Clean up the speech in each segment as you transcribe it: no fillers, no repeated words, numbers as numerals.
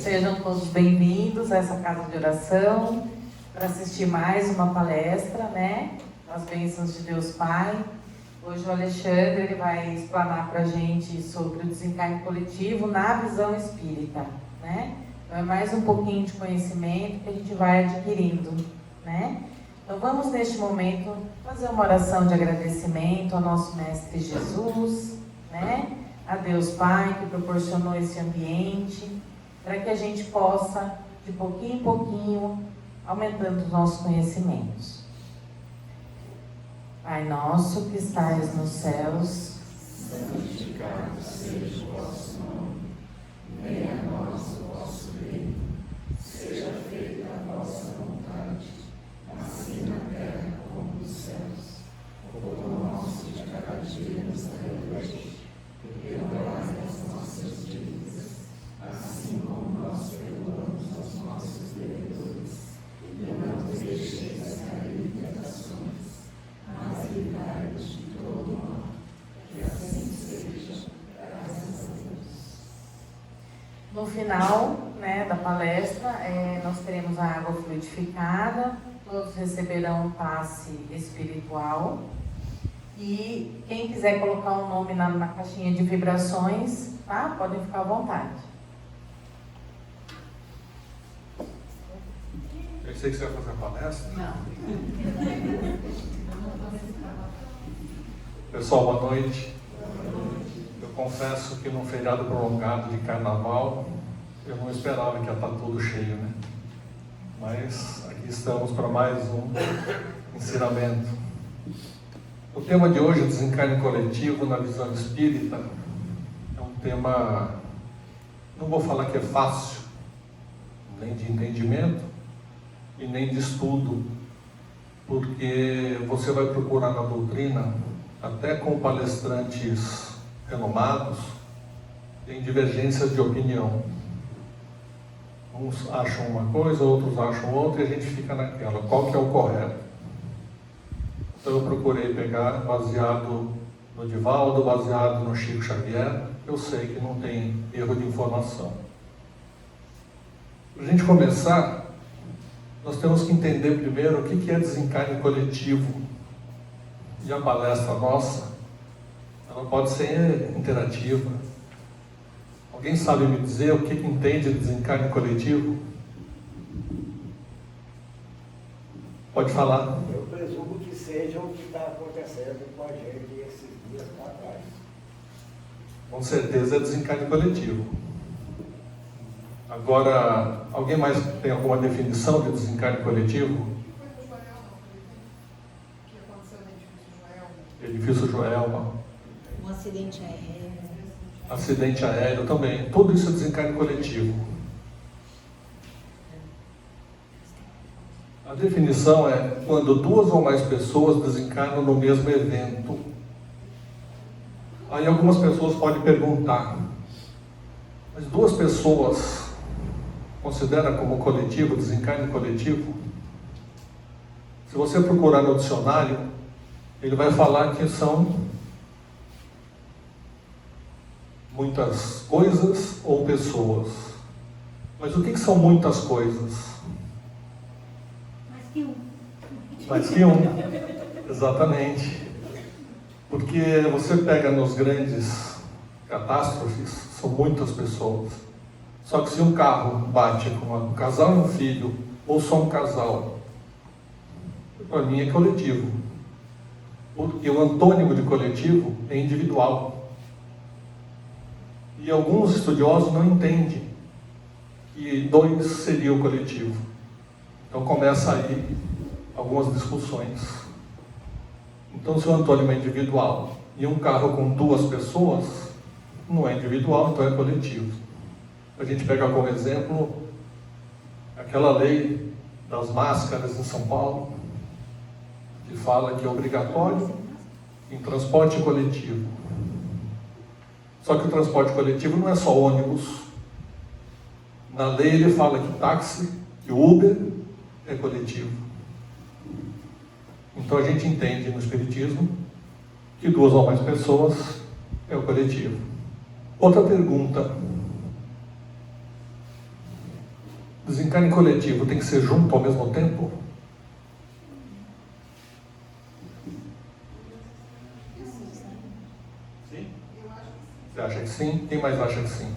Sejam todos bem-vindos a essa casa de oração para assistir mais uma palestra, né? As bênçãos de Deus Pai. Hoje o Alexandre ele vai explanar para a gente sobre o desencarne coletivo na visão espírita, né? Então é mais um pouquinho de conhecimento que a gente vai adquirindo, né? Então vamos neste momento fazer uma oração de agradecimento ao nosso Mestre Jesus, né? A Deus Pai que proporcionou esse ambiente, para que a gente possa, de pouquinho em pouquinho, aumentando os nossos conhecimentos. Pai nosso que estais nos céus, santificado seja o vosso nome, venha a nós o vosso reino, seja feita a vossa vontade, assim na terra como nos céus. O pão nosso de cada dia nos dai hoje, e perdoai as nossas dívidas, assim como nós perdoamos aos nossos devedores, e não nos deixeis cair em tentações, mas livrai-nos de todo mal, que assim seja, graças a Deus. No final, né, da palestra, nós teremos a água fluidificada, todos receberão um passe espiritual. E quem quiser colocar um nome na caixinha de vibrações, tá? Podem ficar à vontade. Pensei que você ia fazer a palestra. Não. Pessoal, boa noite. Eu confesso que num feriado prolongado de carnaval, eu não esperava que ia estar tudo cheio, né? Mas aqui estamos para mais um ensinamento. O tema de hoje, o desencarne coletivo na visão espírita, é um tema, não vou falar que é fácil, nem de entendimento e nem de estudo, porque você vai procurar na doutrina, até com palestrantes renomados, tem divergências de opinião. Uns acham uma coisa, outros acham outra, e a gente fica naquela, qual que é o correto? Então eu procurei pegar baseado no Divaldo, baseado no Chico Xavier. Eu sei que não tem erro de informação. Para a gente começar, nós temos que entender primeiro o que é desencarne coletivo. E a palestra nossa, ela pode ser interativa. Alguém sabe me dizer o que entende de desencarne coletivo? Pode falar. Eu presumo que seja o que está acontecendo com a gente esses dias para trás. Com certeza é desencarne coletivo. Agora, alguém mais tem alguma definição de desencarne coletivo? Edifício Joelma. Um acidente aéreo. Acidente aéreo também. Tudo isso é desencarne coletivo. A definição é quando duas ou mais pessoas desencarnam no mesmo evento. Aí algumas pessoas podem perguntar, mas duas pessoas considera como coletivo, desencarne coletivo? Se você procurar no dicionário, ele vai falar que são muitas coisas ou pessoas. Mas o que são muitas coisas? Mais que um. Exatamente. Porque você pega nos grandes catástrofes, são muitas pessoas. Só que se um carro bate com um casal e um filho, ou só um casal, para mim é coletivo. Porque o antônimo de coletivo é individual. E alguns estudiosos não entendem que dois seria o coletivo. Então começa aí algumas discussões. Então, se o antônimo é individual e um carro com duas pessoas, não é individual, então é coletivo. A gente pega como exemplo aquela lei das máscaras em São Paulo, que fala que é obrigatório em transporte coletivo. Só que o transporte coletivo não é só ônibus. Na lei ele fala que táxi, que Uber é coletivo. Então a gente entende no Espiritismo que duas ou mais pessoas é o coletivo. Outra pergunta. Desencarne coletivo tem que ser junto ao mesmo tempo? Sim? Você acha que sim? Quem mais acha que sim?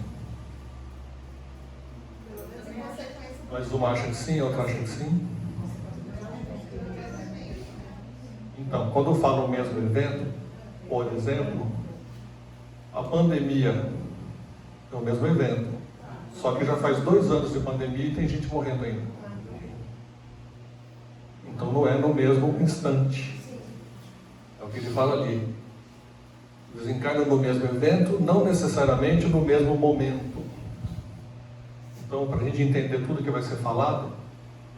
Mas uma acha que sim, outra acha que sim. Então, quando eu falo o mesmo evento, por exemplo, a pandemia é o mesmo evento, só que já faz 2 anos de pandemia e tem gente morrendo ainda. Então não é no mesmo instante. É o que ele fala ali. Desencarna no mesmo evento, não necessariamente no mesmo momento. Então, para a gente entender tudo que vai ser falado,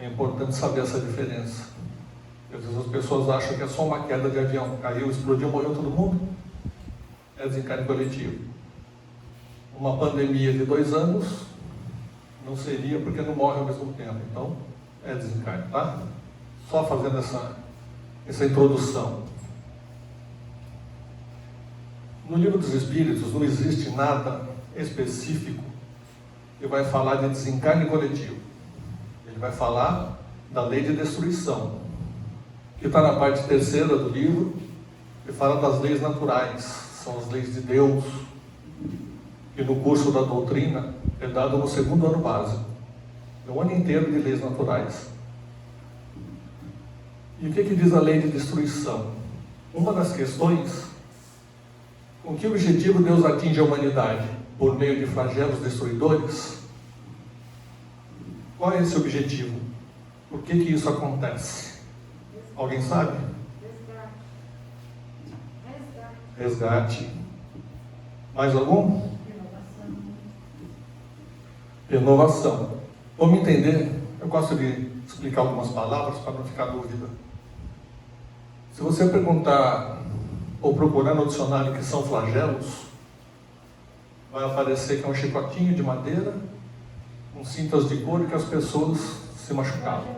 é importante saber essa diferença. Às vezes as pessoas acham que é só uma queda de avião. Caiu, explodiu, morreu todo mundo. É desencarne coletivo. Uma pandemia de 2 anos não seria porque não morre ao mesmo tempo. Então, é desencarne, tá? Só fazendo essa introdução. No Livro dos Espíritos não existe nada específico que vai falar de desencarne coletivo. Ele vai falar da lei de destruição, que está na parte 3ª do livro, que fala das leis naturais, são as leis de Deus, que no curso da doutrina é dado no 2º ano básico. É o ano inteiro de leis naturais. E o que diz a lei de destruição? Uma das questões, com que objetivo Deus atinge a humanidade? Por meio de flagelos destruidores? Qual é esse objetivo? Por que isso acontece? Alguém sabe? Resgate. Mais algum? Renovação. Vamos entender? Eu gosto de explicar algumas palavras para não ficar dúvida. Se você perguntar ou procurar no dicionário que são flagelos, vai aparecer que é um chicotinho de madeira, com cintas de couro que as pessoas se machucavam.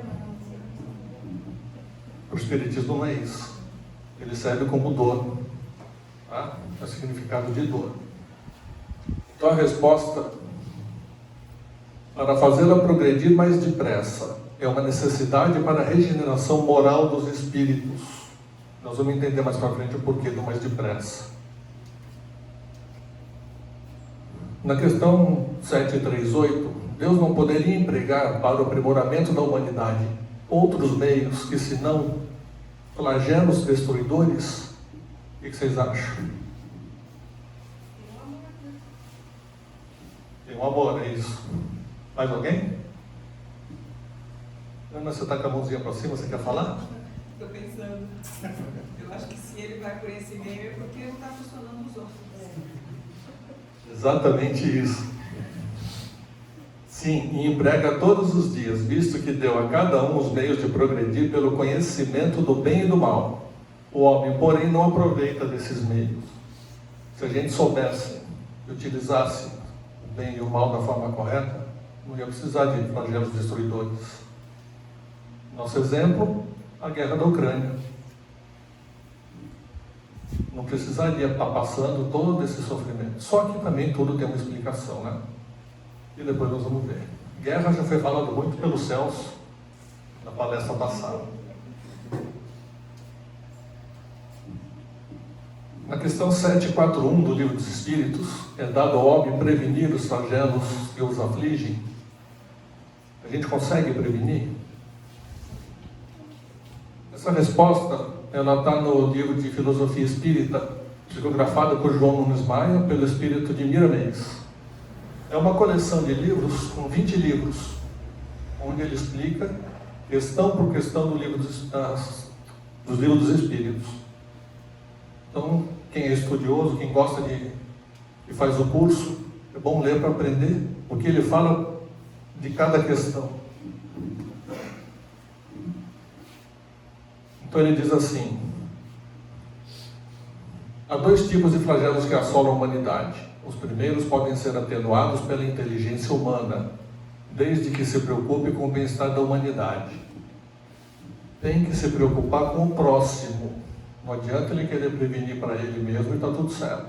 O espiritismo não é isso. Ele serve como dor. Tá? É o significado de dor. Então a resposta para fazê-la progredir mais depressa é uma necessidade para a regeneração moral dos espíritos. Nós vamos entender mais para frente o porquê do mais depressa. Na questão 738, Deus não poderia empregar para o aprimoramento da humanidade outros meios que senão flagelos destruidores? O que vocês acham? Tem um amor, é isso. Mais alguém? Ana, você está com a mãozinha para cima, você quer falar? Estou pensando. Eu acho que se ele vai por esse meio é porque não está funcionando os outros. Exatamente isso. Sim, e emprega todos os dias, visto que deu a cada um os meios de progredir pelo conhecimento do bem e do mal. O homem, porém, não aproveita desses meios. Se a gente soubesse e utilizasse o bem e o mal da forma correta, não ia precisar de flagelos destruidores. Nosso exemplo, a guerra da Ucrânia. Não precisaria estar passando todo esse sofrimento. Só que também tudo tem uma explicação, né? E depois nós vamos ver. Guerra já foi falado muito pelos Celso na palestra passada. Na questão 741 do Livro dos Espíritos, é dado ao homem prevenir os flagelos que os afligem. A gente consegue prevenir? Essa resposta, ela está no livro de Filosofia Espírita, psicografada por João Nunes Maia, pelo espírito de Miramês. É uma coleção de livros, com 20 livros, onde ele explica, questão por questão do livro dos livros dos Espíritos. Então, quem é estudioso, quem gosta e faz o curso, é bom ler para aprender o que ele fala de cada questão. Então ele diz assim: há 2 tipos de flagelos que assolam a humanidade. Os primeiros podem ser atenuados pela inteligência humana, desde que se preocupe com o bem-estar da humanidade. Tem que se preocupar com o próximo. Não adianta ele querer prevenir para ele mesmo e está tudo certo.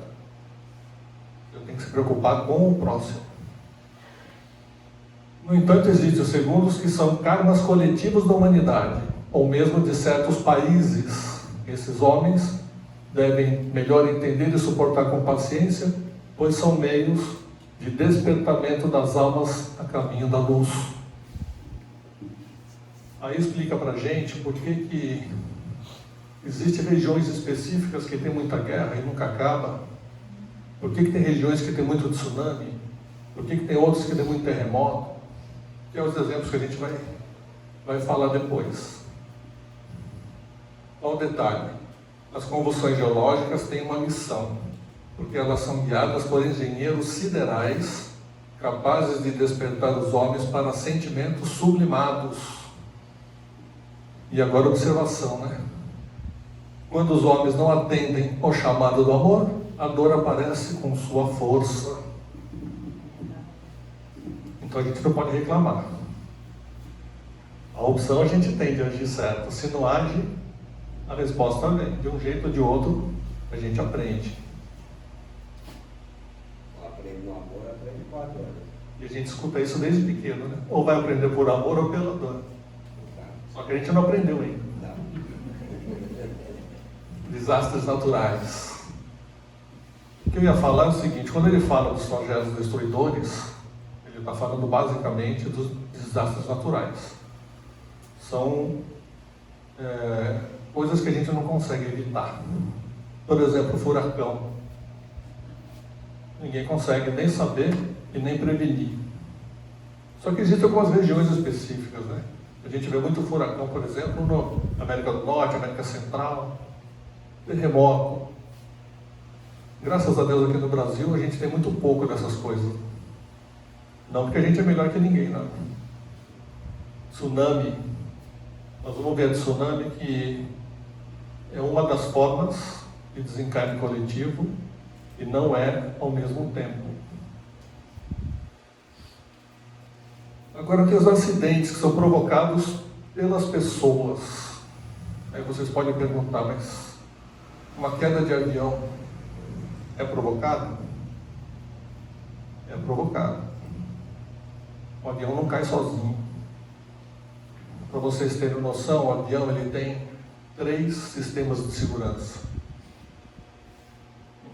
Ele tem que se preocupar com o próximo. No entanto, existem os segundos que são karmas coletivos da humanidade, ou mesmo de certos países. Esses homens devem melhor entender e suportar com paciência, pois são meios de despertamento das almas a caminho da luz. Aí explica pra gente por que existem regiões específicas que tem muita guerra e nunca acaba, por que tem regiões que tem muito tsunami, por que tem outros que tem muito terremoto, que é os exemplos que a gente vai falar depois. Olha o detalhe, as convulsões geológicas têm uma missão, porque elas são guiadas por engenheiros siderais capazes de despertar os homens para sentimentos sublimados. E agora observação, né? Quando os homens não atendem ao chamado do amor, a dor aparece com sua força. Então a gente não pode reclamar. A opção a gente tem de agir certo. Se não age, a resposta vem. De um jeito ou de outro, a gente aprende. Aprende no amor, aprende com a dor. E a gente escuta isso desde pequeno, né? Ou vai aprender por amor ou pela dor. Só que a gente não aprendeu ainda. Desastres naturais. O que eu ia falar é o seguinte, quando ele fala dos flagelos destruidores, ele está falando basicamente dos desastres naturais. São coisas que a gente não consegue evitar. Por exemplo, o furacão. Ninguém consegue nem saber e nem prevenir. Só que existem algumas regiões específicas, né? A gente vê muito furacão, por exemplo, na América do Norte, América Central, terremoto. Graças a Deus aqui no Brasil a gente tem muito pouco dessas coisas. Não porque a gente é melhor que ninguém, não. Tsunami. Nós vamos ver a tsunami que é uma das formas de desencarne coletivo e não é ao mesmo tempo. Agora tem os acidentes que são provocados pelas pessoas. Aí vocês podem perguntar, mas uma queda de avião é provocada? É provocada. O avião não cai sozinho. Para vocês terem noção, o avião ele tem 3 sistemas de segurança.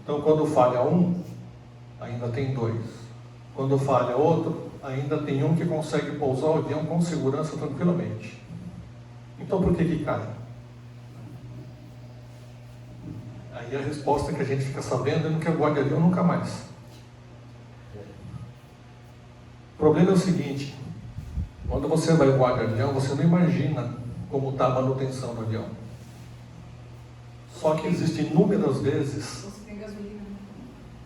Então, quando falha um, ainda tem 2. Quando falha outro, ainda tem um que consegue pousar o avião com segurança tranquilamente. Então, por que cai? Aí a resposta que a gente fica sabendo é não quer voar de avião nunca mais. O problema é o seguinte, quando você vai voar de avião, você não imagina como está a manutenção do avião. Só que existem inúmeras vezes... Você tem gasolina.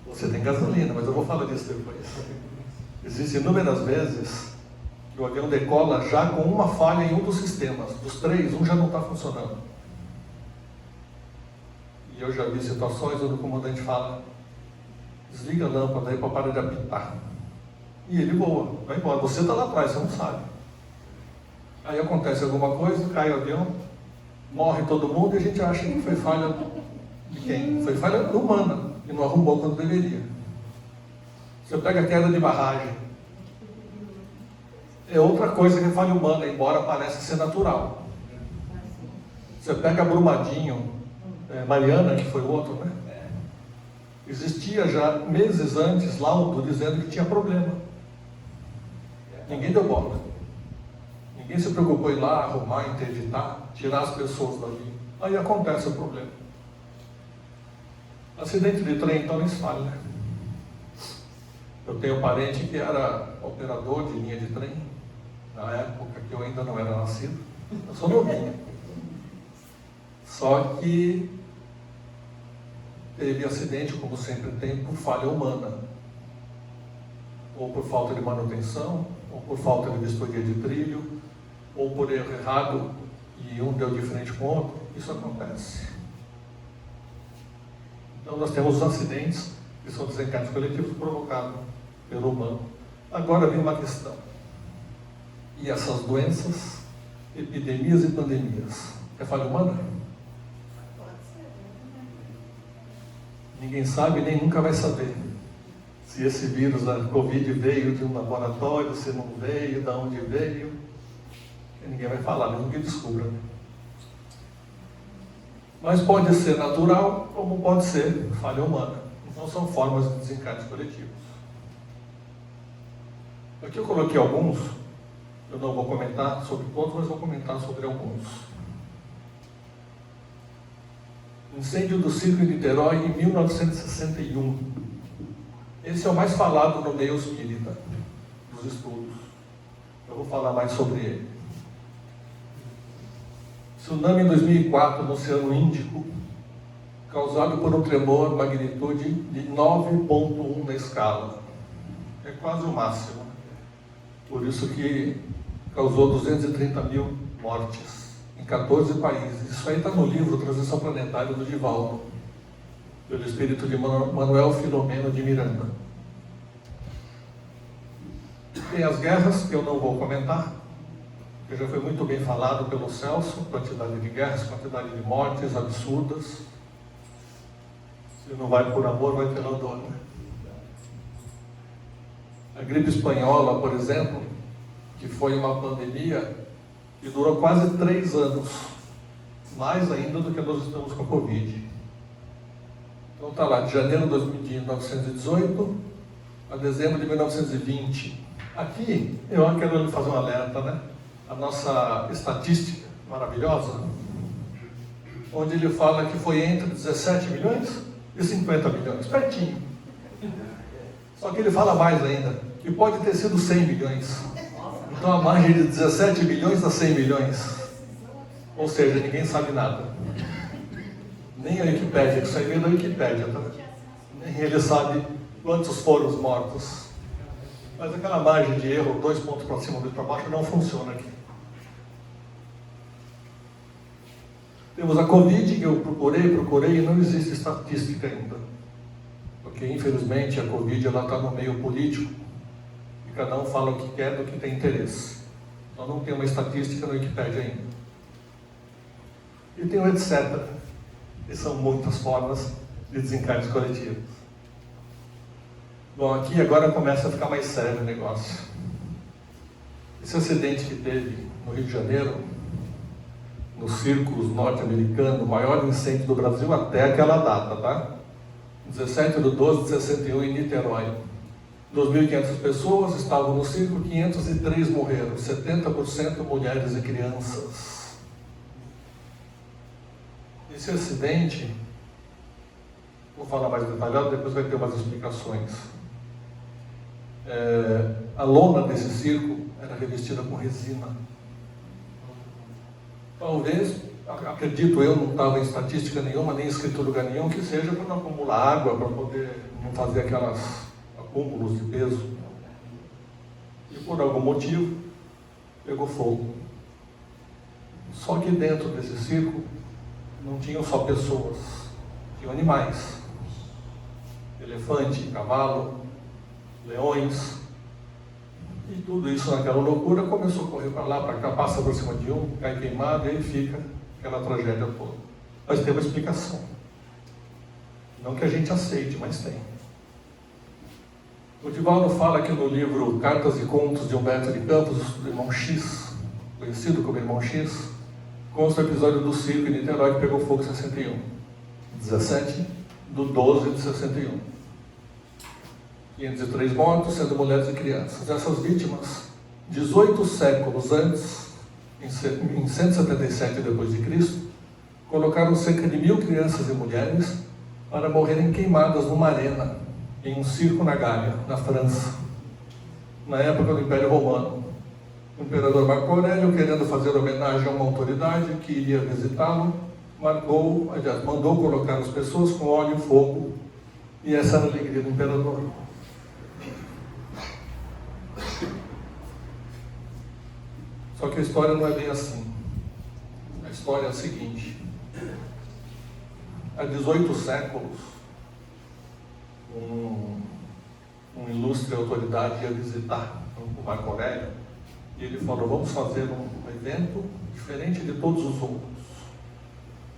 Você tem gasolina, mas eu vou falar disso depois. Existem inúmeras vezes que o avião decola já com uma falha em um dos sistemas. Dos 3, um já não está funcionando. E eu já vi situações onde o comandante fala: desliga a lâmpada aí para parar de apitar. E ele voa, vai embora. Você está lá atrás, você não sabe. Aí acontece alguma coisa, cai o avião, morre todo mundo e a gente acha que foi falha de quem? Foi falha humana e não arrumou quando deveria. Você pega a queda de barragem, é outra coisa que é falha humana, embora pareça ser natural. Você pega Brumadinho, Mariana, que foi o outro, né? Existia já meses antes laudo dizendo que tinha problema. Ninguém deu bola. Ninguém se preocupou em ir lá, arrumar, interditar, tirar as pessoas dali. Aí acontece o problema. Acidente de trem, então, nem se fala, né? Eu tenho um parente que era operador de linha de trem, na época que eu ainda não era nascido. Eu sou novinho. Só que teve acidente, como sempre tem, por falha humana. Ou por falta de manutenção, ou por falta de vistoria de trilho, ou por erro errado e um deu de frente com o outro. Isso acontece. Então nós temos os acidentes que são desencarnes coletivos provocados pelo humano. Agora vem uma questão. E essas doenças, epidemias e pandemias, é falha humana? Ninguém sabe nem nunca vai saber. se esse vírus da Covid veio de um laboratório, se não veio, de onde veio. Ninguém vai falar, mesmo que descubra. Mas pode ser natural, como pode ser falha humana. Então são formas de desencarnes coletivos. Aqui eu coloquei alguns, eu não vou comentar sobre todos, mas vou comentar sobre alguns. Incêndio do circo em Niterói em 1961. Esse é o mais falado no meio espírita, dos estudos. Eu vou falar mais sobre ele. Tsunami em 2004 no Oceano Índico, causado por um tremor magnitude de 9,1 na escala. É quase o máximo. Por isso que causou 230 mil mortes em 14 países. Isso aí está no livro Transição Planetária do Divaldo, pelo espírito de Manuel Filomeno de Miranda. Tem as guerras, que eu não vou comentar, que já foi muito bem falado pelo Celso, quantidade de guerras, quantidade de mortes absurdas. Se não vai por amor, vai pela dor, né? A gripe espanhola, por exemplo, que foi uma pandemia que durou quase 3 anos, mais ainda do que nós estamos com a Covid. Então está lá, de janeiro de 1918 a dezembro de 1920. Aqui, eu quero lhe fazer um alerta, né? A nossa estatística maravilhosa, onde ele fala que foi entre 17 milhões e 50 milhões, pertinho. Só que ele fala mais ainda, que pode ter sido 100 milhões. Então a margem de 17 milhões a 100 milhões. Ou seja, ninguém sabe nada. Nem a Wikipédia, isso aí vem da Wikipédia, tá? Nem ele sabe quantos foram os mortos. Mas aquela margem de erro, 2 pontos para cima, 2 para baixo, não funciona aqui. Temos a Covid, que eu procurei e não existe estatística ainda. Porque, infelizmente, a Covid está no meio político e cada um fala o que quer do que tem interesse. Então não tem uma estatística no Wikipédia ainda. E tem o etc. E são muitas formas de desencarnes coletivos. Bom, aqui agora começa a ficar mais sério o negócio. Esse acidente que teve no Rio de Janeiro, no Círculos norte-americano, o maior incêndio do Brasil até aquela data, tá? 17/12/61 em Niterói. 2.500 pessoas estavam no circo, 503 morreram, 70% mulheres e crianças. Esse acidente, vou falar mais detalhado, depois vai ter umas explicações. A lona desse circo era revestida com resina. Talvez, acredito eu, não estava em estatística nenhuma, nem escrito em lugar nenhum, que seja para não acumular água, para poder não fazer aquelas acúmulos de peso. E por algum motivo, pegou fogo. Só que dentro desse circo, não tinham só pessoas, tinham animais. Elefante, cavalo, leões. E tudo isso naquela loucura começou a correr para lá, para cá, passa por cima de um, cai queimado e aí fica aquela tragédia toda. Mas tem uma explicação. Não que a gente aceite, mas tem. O Divaldo fala aqui no livro Cartas e Contos de Humberto de Campos, do Irmão X, conhecido como Irmão X, consta o episódio do circo em Niterói que pegou fogo em 61. 17/12/61. 503 mortos, sendo mulheres e crianças. Essas vítimas, 18 séculos antes, em 177 d.C., colocaram cerca de 1.000 crianças e mulheres para morrerem queimadas numa arena, em um circo na Gália, na França, na época do Império Romano. O imperador Marco Aurélio, querendo fazer homenagem a uma autoridade que iria visitá-lo, mandou colocar as pessoas com óleo e fogo, e essa era a alegria do imperador. Só que a história não é bem assim. A história é a seguinte: há 18 séculos, uma ilustre autoridade ia visitar o Marco Aurélio e ele falou: vamos fazer um evento diferente de todos os outros.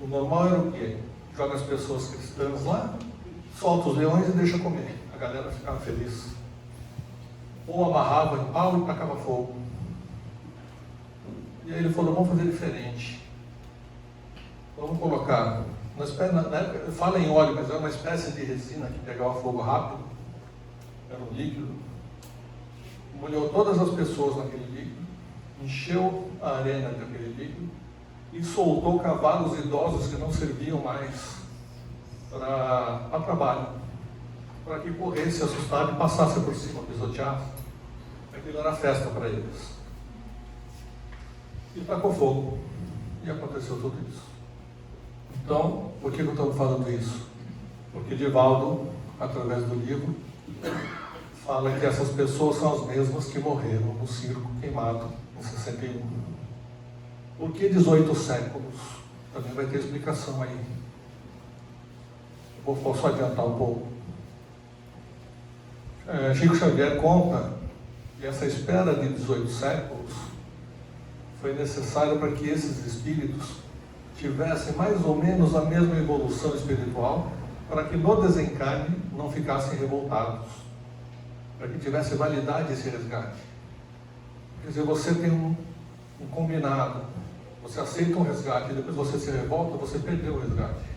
O normal era o quê? Joga as pessoas cristãs lá, solta os leões e deixa comer. galera ficava feliz. Ou amarrava em pau e tacava fogo. E aí ele falou, vamos fazer diferente. Vamos colocar, na época, fala em óleo, mas era uma espécie de resina que pegava fogo rápido, era um líquido. Molhou todas as pessoas naquele líquido, encheu a arena daquele líquido e soltou cavalos idosos que não serviam mais para trabalho, para que corresse assustado e passasse por cima, pisoteasse. Aquilo era festa para eles. E tacou fogo. E aconteceu tudo isso. Então, por que eu estou falando isso? Porque Divaldo, através do livro, fala que essas pessoas são as mesmas que morreram no circo queimado em 61. Por que 18 séculos? Também vai ter explicação aí. Eu vou só adiantar um pouco. Chico Xavier conta que essa espera de 18 séculos foi necessária para que esses espíritos tivessem mais ou menos a mesma evolução espiritual, para que no desencarne não ficassem revoltados, para que tivesse validade esse resgate. Quer dizer, você tem um combinado, você aceita um resgate e depois você se revolta, você perdeu o resgate.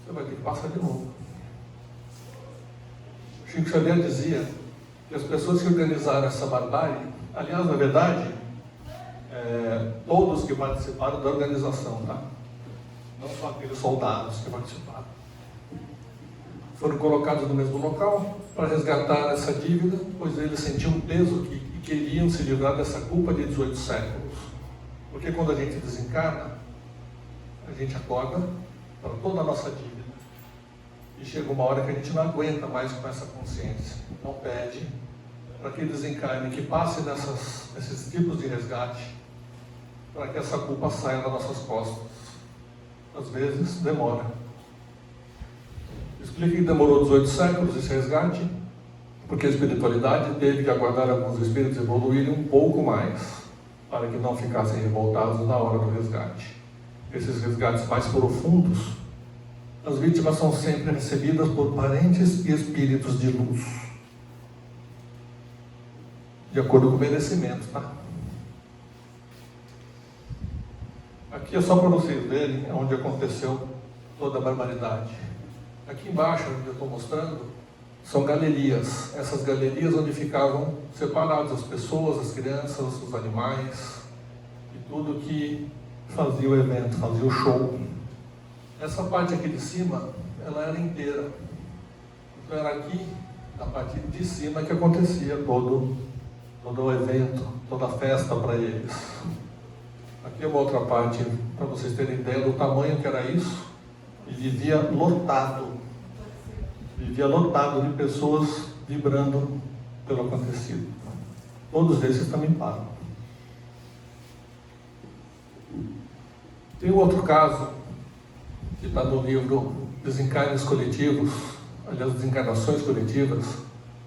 Você vai ter que passar de novo. Chico Xavier dizia que as pessoas que organizaram essa barbárie, aliás, na verdade, todos que participaram da organização, tá? Não só aqueles soldados que participaram, foram colocados no mesmo local para resgatar essa dívida, pois eles sentiam peso e queriam se livrar dessa culpa de 18 séculos. Porque quando a gente desencarna, a gente acorda para toda a nossa dívida. E chega uma hora que a gente não aguenta mais com essa consciência. Então pede para que desencarne, que passe nesses tipos de resgate, para que essa culpa saia das nossas costas. Às vezes demora. Explica que demorou 18 séculos esse resgate, porque a espiritualidade teve que aguardar alguns espíritos evoluírem um pouco mais, para que não ficassem revoltados na hora do resgate. Esses resgates mais profundos, as vítimas são sempre recebidas por parentes e espíritos de luz, de acordo com o merecimento, tá? Aqui é só para vocês verem onde aconteceu toda a barbaridade. Aqui embaixo, onde eu estou mostrando, são galerias. Essas galerias onde ficavam separadas as pessoas, as crianças, os animais e tudo que fazia o evento, fazia o show. Essa parte aqui de cima, ela era inteira. Então era aqui, na parte de cima, que acontecia todo o evento, toda a festa para eles. Aqui é uma outra parte, para vocês terem ideia do tamanho que era isso. E vivia lotado de pessoas vibrando pelo acontecido. Todos esses também param. Tem um outro caso, que está no livro Desencarnes Coletivos, aliás, Desencarnações Coletivas,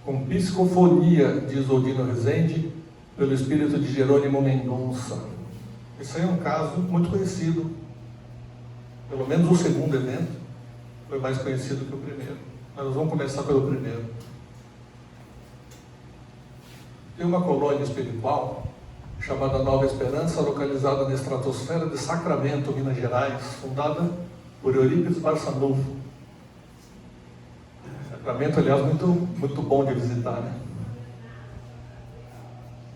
com psicofonia de Isoldino Rezende, pelo espírito de Jerônimo Mendonça. Esse aí é um caso muito conhecido. Pelo menos o segundo evento foi mais conhecido que o primeiro. Mas nós vamos começar pelo primeiro. Tem uma colônia espiritual chamada Nova Esperança, localizada na estratosfera de Sacramento, Minas Gerais, fundada por Eurípides Barçanufo. Sacramento, aliás, muito bom de visitar, né?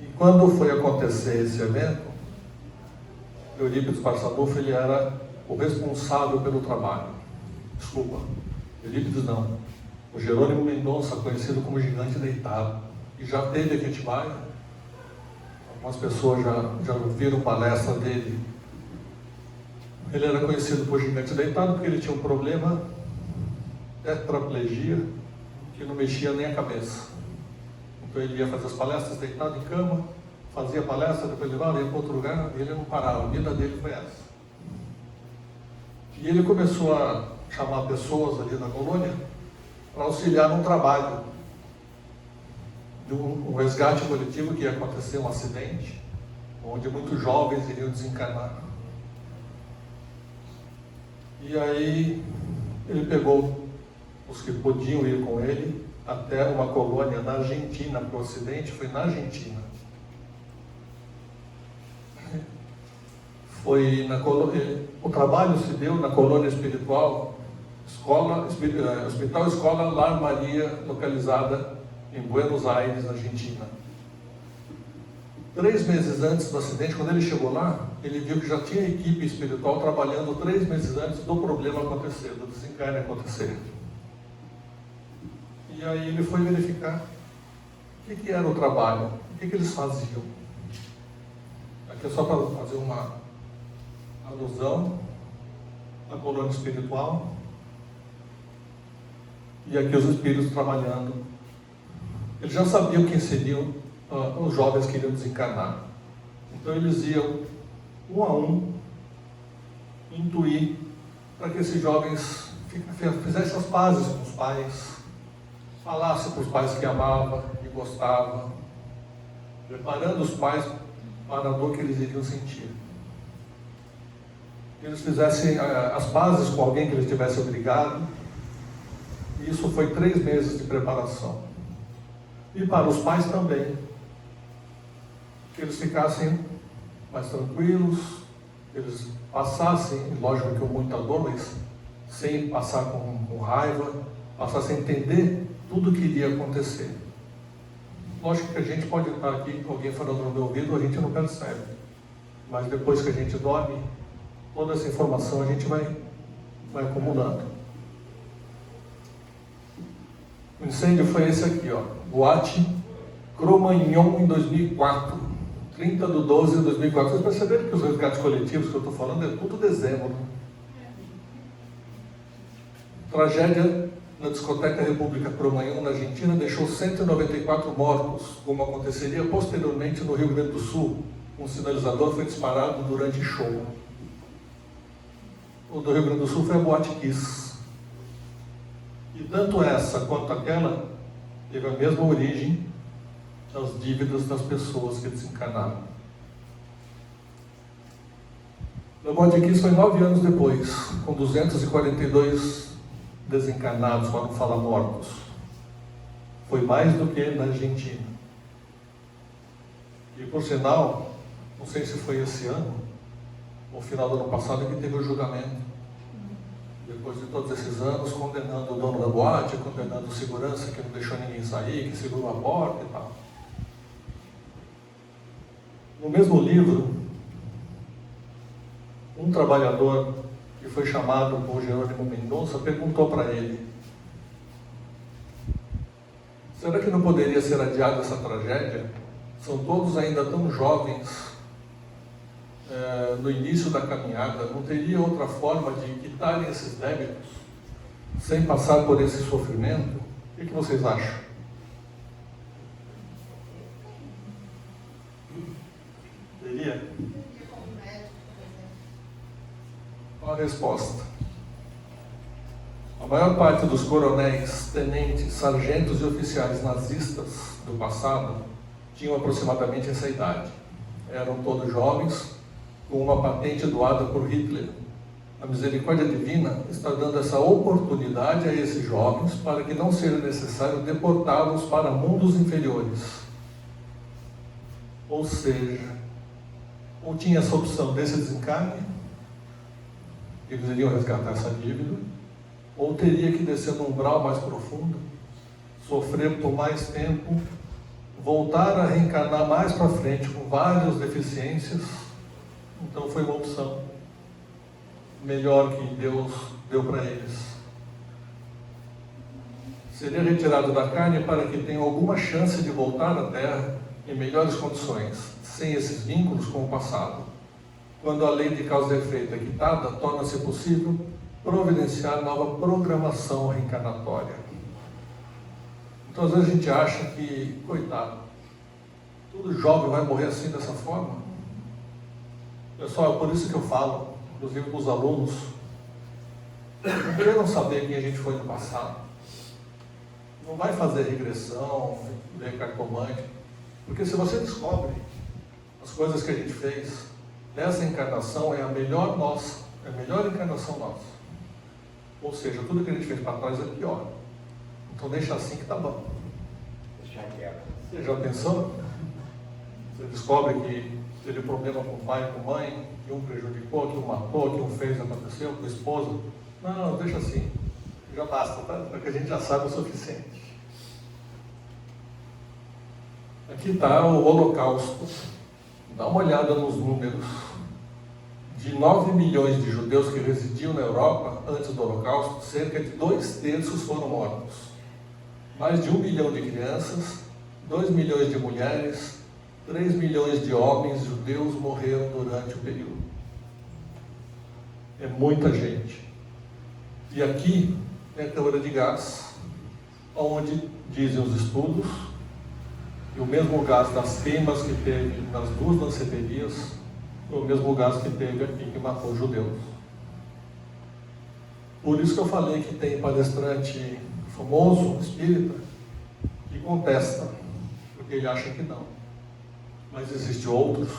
E quando foi acontecer esse evento, Eurípides Barçanufo, ele era o responsável pelo trabalho. Desculpa, Eurípides não. O Jerônimo Mendonça, conhecido como Gigante Deitado, e já teve aqui em Atibaia. Algumas pessoas já viram palestra dele. Ele era conhecido por Gigante Deitado porque ele tinha um problema, tetraplegia, que não mexia nem a cabeça. Então ele ia fazer as palestras deitado em cama, fazia palestra, depois levava, ia para outro lugar, e ele não parava. A vida dele foi essa. E ele começou a chamar pessoas ali na colônia para auxiliar no trabalho de um resgate coletivo que ia acontecer, um acidente, onde muitos jovens iriam desencarnar. E aí ele pegou os que podiam ir com ele até uma colônia na Argentina, para o Ocidente, foi na Argentina. O trabalho se deu na colônia espiritual, Hospital Escola Lar Maria, localizada em Buenos Aires, Argentina. 3 meses antes do acidente, quando ele chegou lá, ele viu que já tinha equipe espiritual trabalhando 3 meses antes do problema acontecer, do desencarne acontecer. E aí ele foi verificar o que era o trabalho, o que eles faziam. Aqui é só para fazer uma alusão à colônia espiritual. E aqui os espíritos trabalhando. Eles já sabiam quem seriam os jovens que iriam desencarnar. Então eles iam, um a um, intuir para que esses jovens fizessem as pazes com os pais, falassem para os pais que amavam e gostavam, preparando os pais para a dor que eles iriam sentir. Que eles fizessem as pazes com alguém que eles tivessem obrigado. E isso foi 3 meses de preparação. E para os pais também. Que eles ficassem mais tranquilos, que eles passassem, lógico que com muita dor, mas sem passar com raiva, passassem a entender tudo o que iria acontecer. Lógico que a gente pode estar aqui com alguém falando no meu ouvido, a gente não percebe. Mas depois que a gente dorme, toda essa informação a gente vai acumulando. O incêndio foi esse aqui, ó, Boate Cro-Magnon, em 2004, 30 de 12 de 2004. Vocês perceberam que os resgates coletivos que eu estou falando é tudo dezembro. Tragédia na discoteca República Cro-Magnon, na Argentina, deixou 194 mortos, como aconteceria posteriormente no Rio Grande do Sul. Um sinalizador foi disparado durante show. O do Rio Grande do Sul foi a Boate Kiss. E tanto essa quanto aquela teve a mesma origem das dívidas das pessoas que desencarnaram. A Boate Kiss foi 9 anos depois, com 242 desencarnados, para não falar mortos. Foi mais do que na Argentina. E por sinal, não sei se foi esse ano, ou final do ano passado, que teve o julgamento. Depois de todos esses anos, condenando o dono da boate, condenando o segurança que não deixou ninguém sair, que segurou a porta e tal. No mesmo livro, um trabalhador que foi chamado por Jerônimo Mendonça perguntou para ele: será que não poderia ser adiada essa tragédia? São todos ainda tão jovens, no início da caminhada, não teria outra forma de quitarem esses débitos sem passar por esse sofrimento? O que vocês acham? Teria? Qual a resposta? A maior parte dos coronéis, tenentes, sargentos e oficiais nazistas do passado tinham aproximadamente essa idade. Eram todos jovens, com uma patente doada por Hitler. A misericórdia divina está dando essa oportunidade a esses jovens para que não seja necessário deportá-los para mundos inferiores. Ou seja, ou tinha essa opção desse desencarne, eles iriam resgatar essa dívida, ou teria que descer num umbral mais profundo, sofrer por mais tempo, voltar a reencarnar mais para frente com várias deficiências. Então foi uma opção melhor que Deus deu para eles. Seria retirado da carne para que tenham alguma chance de voltar à Terra em melhores condições, sem esses vínculos com o passado. Quando a lei de causa e efeito é quitada, torna-se possível providenciar nova programação reencarnatória. Então às vezes a gente acha que, coitado, todo jovem vai morrer assim, dessa forma. Pessoal, é por isso que eu falo, inclusive para os alunos, não querem saber quem a gente foi no passado. Não vai fazer regressão, ver cartomante, porque se você descobre as coisas que a gente fez, essa encarnação é a melhor nossa, é a melhor encarnação nossa. Ou seja, tudo que a gente fez para trás é pior. Então deixa assim que tá bom. Deixar quieto. Você já pensou? Você descobre que teve problema com o pai e com a mãe, que um prejudicou, que um matou, que um fez, aconteceu, com a esposa. Não, deixa assim. Já basta, tá? Porque a gente já sabe o suficiente. Aqui está o Holocausto. Dá uma olhada nos números. De 9 milhões de judeus que residiam na Europa antes do Holocausto, cerca de 2/3 foram mortos. Mais de 1 milhão de crianças, 2 milhões de mulheres, 3 milhões de homens judeus morreram durante o período. É muita gente. E aqui é a câmara de gás, onde dizem os estudos que o mesmo gás das queimas que teve nas 2 danceterias foi o mesmo gás que teve aqui que matou os judeus. Por isso que eu falei que tem palestrante famoso, espírita, que contesta, porque ele acha que não. Mas existem outros,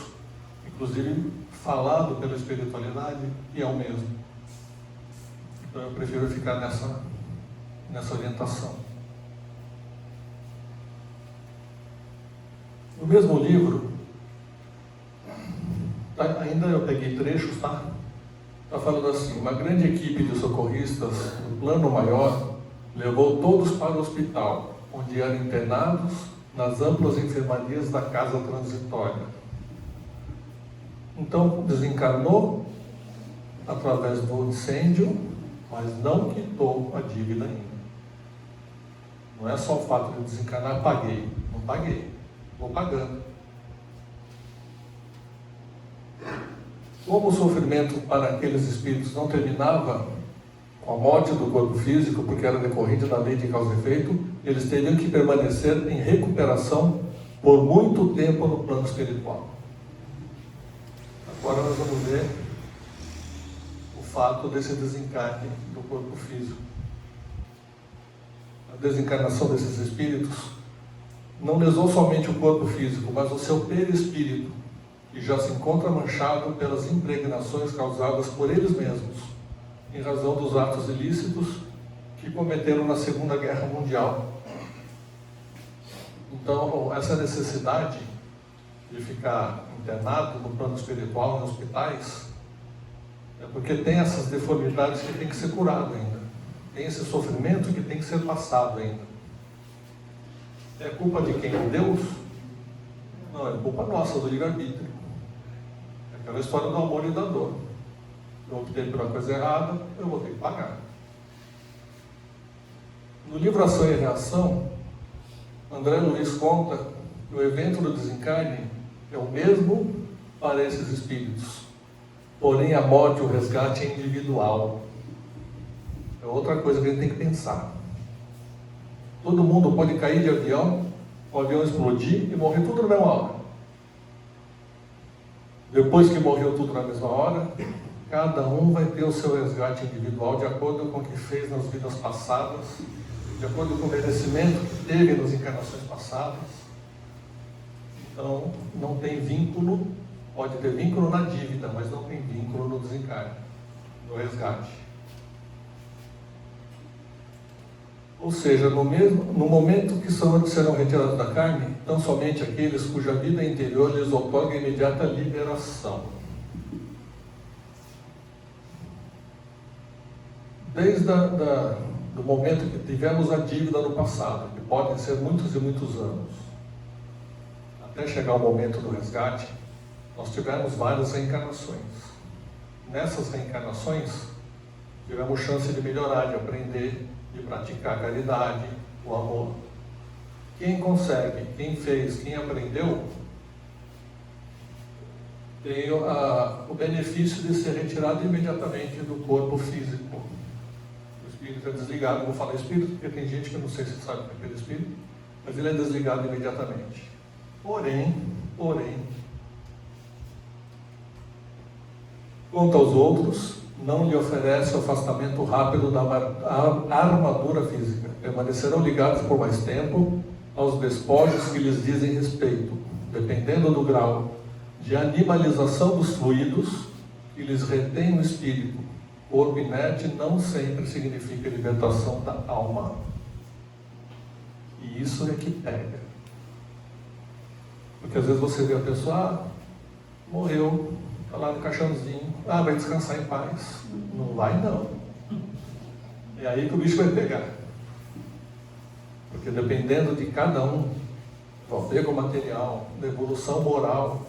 inclusive falado pela espiritualidade, que é o mesmo. Então eu prefiro ficar nessa orientação. No mesmo livro, ainda eu peguei trechos, tá? Está falando assim: uma grande equipe de socorristas do plano maior levou todos para o hospital, onde eram internados nas amplas enfermarias da casa transitória. Então desencarnou através do incêndio, mas não quitou a dívida ainda. Não é só o fato de desencarnar, paguei. Não paguei, vou pagando. Como o sofrimento para aqueles espíritos não terminava com a morte do corpo físico, porque era decorrente da lei de causa e efeito, eles teriam que permanecer em recuperação por muito tempo no plano espiritual. Agora nós vamos ver o fato desse desencarne do corpo físico. A desencarnação desses espíritos não lesou somente o corpo físico, mas o seu perispírito, que já se encontra manchado pelas impregnações causadas por eles mesmos, em razão dos atos ilícitos que cometeram na Segunda Guerra Mundial. Então, essa necessidade de ficar internado no plano espiritual, em hospitais, é porque tem essas deformidades que tem que ser curado ainda. Tem esse sofrimento que tem que ser passado ainda. É culpa de quem? De Deus? Não, é culpa nossa, do livre-arbítrio. É aquela história do amor e da dor. Eu optei por uma coisa errada, eu vou ter que pagar. No livro Ação e Reação, André Luiz conta que o evento do desencarne é o mesmo para esses espíritos. Porém, a morte e o resgate é individual. É outra coisa que a gente tem que pensar. Todo mundo pode cair de avião, o avião explodir e morrer tudo na mesma hora. Depois que morreu tudo na mesma hora, cada um vai ter o seu resgate individual de acordo com o que fez nas vidas passadas, de acordo com o merecimento que teve nas encarnações passadas. Então, não tem vínculo, pode ter vínculo na dívida, mas não tem vínculo no desencarne, no resgate. Ou seja, no momento que serão retirados da carne, tão somente aqueles cuja vida interior lhes otorga imediata liberação. Desde do momento que tivemos a dívida no passado, que podem ser muitos e muitos anos, até chegar o momento do resgate, nós tivemos várias reencarnações. Nessas reencarnações, tivemos chance de melhorar, de aprender, de praticar a caridade, o amor. Quem consegue, quem fez, quem aprendeu, tem o benefício de ser retirado imediatamente do corpo físico. O espírito é desligado, vou falar espírito, porque tem gente que eu não sei se sabe o que é aquele espírito, mas ele é desligado imediatamente. Porém, quanto aos outros, não lhe oferece o afastamento rápido da armadura física. Permanecerão ligados por mais tempo aos despojos que lhes dizem respeito, dependendo do grau de animalização dos fluidos que lhes retém o espírito. Corpo inerte não sempre significa libertação da alma. E isso é que pega. Porque às vezes você vê a pessoa, morreu, está lá no caixãozinho, vai descansar em paz. Não vai não. É aí que o bicho vai pegar. Porque dependendo de cada um, do apego material, da evolução moral,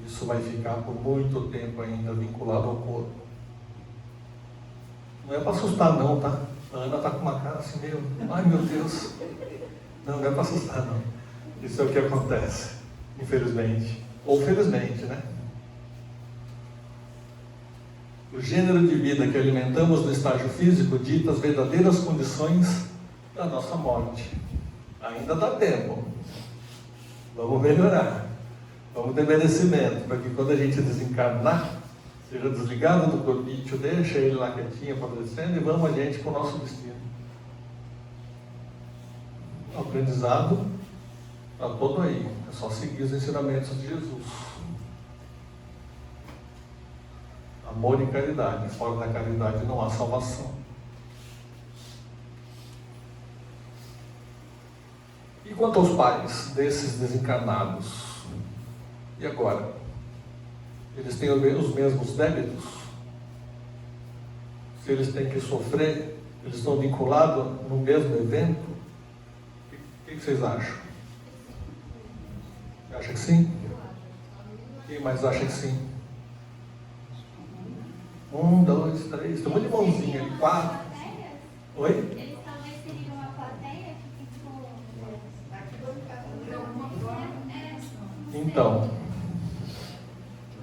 isso vai ficar por muito tempo ainda vinculado ao corpo. Não é para assustar não, tá? A Ana está com uma cara assim meio, ai meu Deus. Não é para assustar não. Isso é o que acontece, infelizmente. Ou felizmente, né? O gênero de vida que alimentamos no estágio físico dita as verdadeiras condições da nossa morte. Ainda dá tempo. Vamos melhorar. Vamos ter merecimento, para que quando a gente desencarnar, seja desligado do corpício, deixa ele lá quietinho, apodrecendo, e vamos a gente para o nosso destino. O aprendizado está todo aí. É só seguir os ensinamentos de Jesus. Amor e caridade. Fora da caridade não há salvação. E quanto aos pais desses desencarnados? E agora? Eles têm os mesmos débitos? Se eles têm que sofrer, eles estão vinculados no mesmo evento? O que vocês acham? Acha que sim? Quem mais acha que sim? 1, 2, 3, tem um monte de mãozinha ali, 4. Oi? Eles talvez seriam uma plateia que ficou. Então,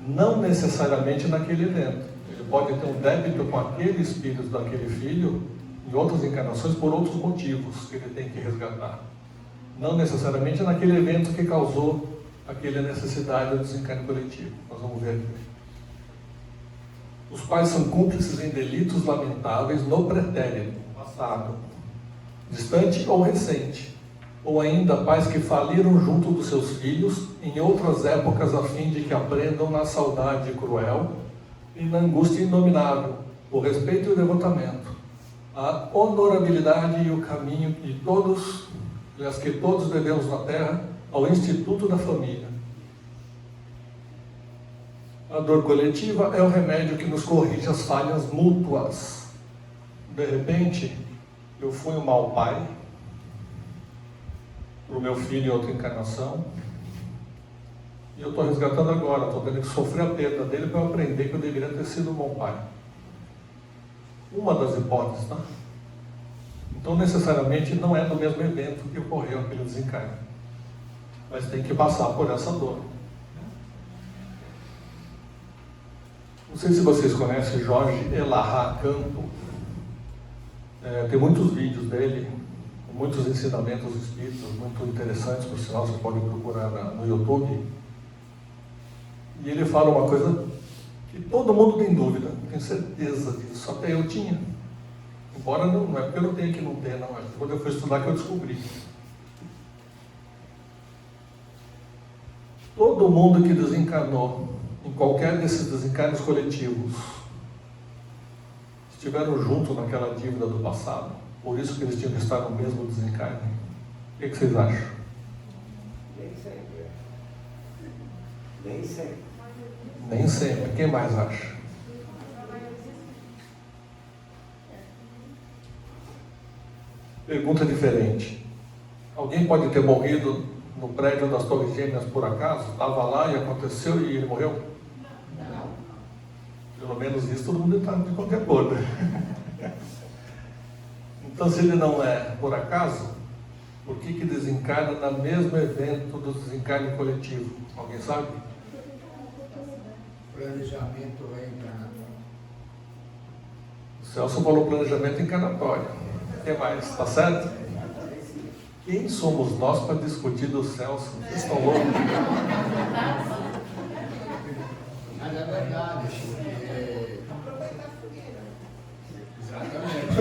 não necessariamente naquele evento. Ele pode ter um débito com aquele espírito daquele filho em outras encarnações por outros motivos que ele tem que resgatar. Não necessariamente naquele evento que causou aquela necessidade do desencarne coletivo. Nós vamos ver aqui. Os pais são cúmplices em delitos lamentáveis no pretérito, passado, distante ou recente, ou ainda pais que faliram junto dos seus filhos em outras épocas a fim de que aprendam na saudade cruel e na angústia inominável o respeito e o devotamento, a honorabilidade e o caminho de todos, as que todos devemos na terra, ao Instituto da Família. A dor coletiva é o remédio que nos corrige as falhas mútuas. De repente, eu fui um mau pai para o meu filho em outra encarnação, e eu estou resgatando agora, estou tendo que sofrer a perda dele para eu aprender que eu deveria ter sido um bom pai. Uma das hipóteses, tá? Então, necessariamente, não é do mesmo evento que ocorreu aquele desencarne, mas tem que passar por essa dor. Não sei se vocês conhecem Jorge Elarra Campo. Tem muitos vídeos dele, muitos ensinamentos espíritas, muito interessantes, por sinal, vocês podem procurar no YouTube. E ele fala uma coisa que todo mundo tem dúvida, tenho certeza disso, até eu tinha. Embora não é porque eu não tenho que não ter, não, é quando eu fui estudar que eu descobri. Todo mundo que desencarnou em qualquer desses desencarnes coletivos estiveram juntos naquela dívida do passado, por isso que eles tinham que estar no mesmo desencarne. O que vocês acham? Nem sempre. Nem sempre. Nem sempre. Quem mais acha? Pergunta diferente. Alguém pode ter morrido no prédio das Torres Gêmeas por acaso? Estava lá e aconteceu e ele morreu? Não. Pelo menos isso todo mundo está de qualquer acordo. Então, se ele não é por acaso, por que desencarna no mesmo evento do desencarne coletivo? Alguém sabe? Planejamento reencarnatório. O Celso falou planejamento encarnatório. O que mais? Está certo? Quem somos nós para discutir do Celso? Vocês estão loucos? Mas é verdade. Exatamente.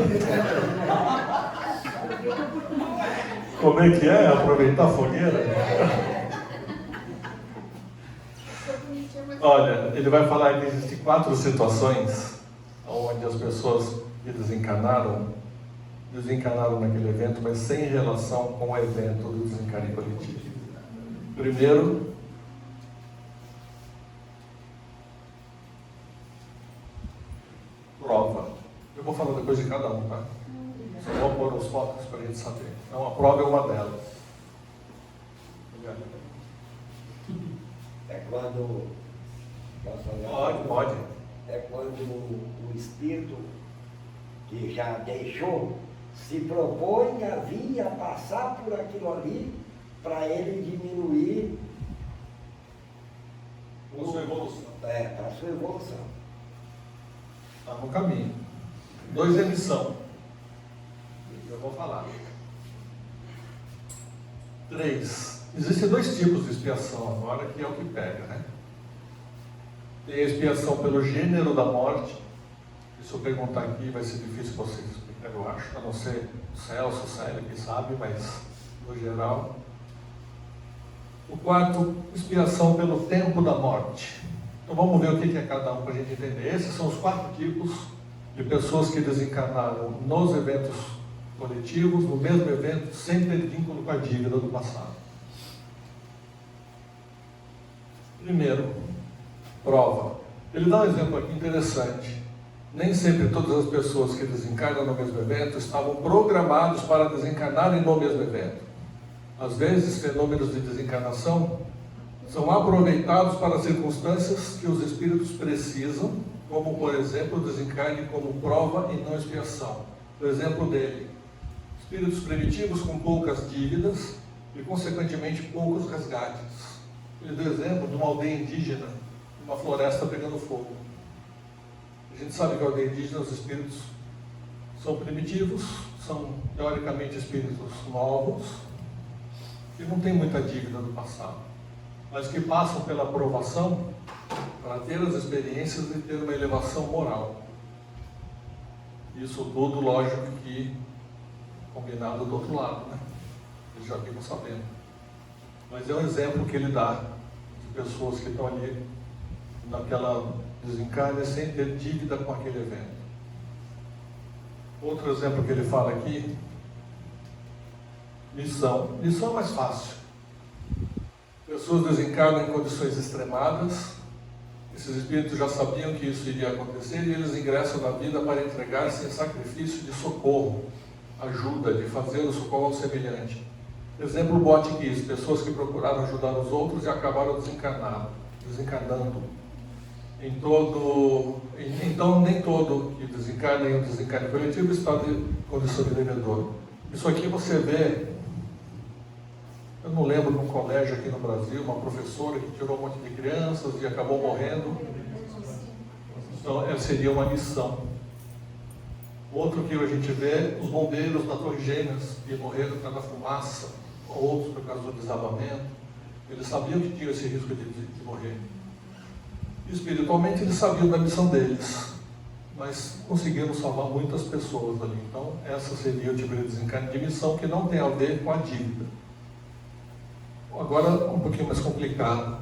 Como é que é? Aproveitar a fogueira? Olha, ele vai falar que existem 4 situações onde as pessoas que desencarnaram desencarnaram naquele evento, mas sem relação com o evento do desencarne coletivo. Primeiro, prova. Eu vou falar depois de cada um, tá? Só vou pôr os focos para a gente saber. Então, a prova é uma delas. É quando. Posso falar? Pode. É quando o espírito que já deixou se propõe a vir a passar por aquilo ali para ele diminuir Com sua evolução. para a sua evolução. Está no caminho. 2 é missão. Eu vou falar. 3. Existem 2 tipos de expiação agora, que é o que pega, né? Tem a expiação pelo gênero da morte. E se eu perguntar aqui, vai ser difícil vocês explicar, eu acho. A não ser o Celso, o Célio, que sabe, mas no geral. O 4, expiação pelo tempo da morte. Então vamos ver o que é cada um para a gente entender. Esses são os 4 tipos de pessoas que desencarnaram nos eventos coletivos, no mesmo evento, sem ter vínculo com a dívida do passado. Primeiro, prova. Ele dá um exemplo aqui interessante. Nem sempre todas as pessoas que desencarnam no mesmo evento estavam programados para desencarnarem no mesmo evento. Às vezes, fenômenos de desencarnação são aproveitados para circunstâncias que os espíritos precisam, como, por exemplo, o desencarne como prova e não expiação. O exemplo dele, espíritos primitivos com poucas dívidas e, consequentemente, poucos resgates. Ele deu exemplo de uma aldeia indígena, uma floresta pegando fogo. A gente sabe que a aldeia indígena, os espíritos são primitivos, são, teoricamente, espíritos novos, que não têm muita dívida do passado, mas que passam pela aprovação para ter as experiências e ter uma elevação moral. Isso tudo, lógico, que combinado do outro lado, né? Eles já ficam sabendo. Mas é um exemplo que ele dá de pessoas que estão ali naquela desencarne sem ter dívida com aquele evento. Outro exemplo que ele fala aqui, missão. Missão é mais fácil. Pessoas desencarnam em condições extremadas. Esses espíritos já sabiam que isso iria acontecer e eles ingressam na vida para entregar-se em sacrifício de socorro, ajuda, de fazer o socorro ao semelhante. Exemplo Botkiss, pessoas que procuraram ajudar os outros e acabaram desencarnando. Então, nem todo que desencarna em um desencarne coletivo está de condição de devedor. Isso aqui você vê, eu não lembro, num colégio aqui no Brasil, uma professora que tirou um monte de crianças e acabou morrendo. Então, essa seria uma missão. Outro que a gente vê, os bombeiros da Torre Gêmeas, que morreram por causa da fumaça, outros por causa do desabamento. Eles sabiam que tinham esse risco de morrer. Espiritualmente, eles sabiam da missão deles, mas conseguiram salvar muitas pessoas ali. Então, essa seria o tipo de desencarne de missão que não tem a ver com a dívida. Agora, um pouquinho mais complicado.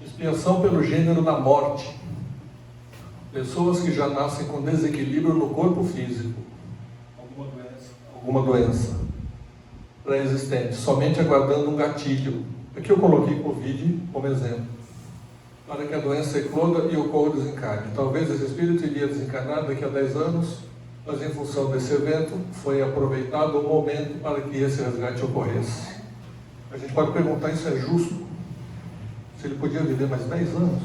Expiação pelo gênero da morte. Pessoas que já nascem com desequilíbrio no corpo físico. Alguma doença pré-existente, somente aguardando um gatilho. Aqui eu coloquei Covid como exemplo, para que a doença ecloda e ocorra o desencarne. Talvez esse espírito iria desencarnar daqui a 10 anos, mas em função desse evento, foi aproveitado o momento para que esse resgate ocorresse. A gente pode perguntar, isso é justo? Se ele podia viver mais 10 anos,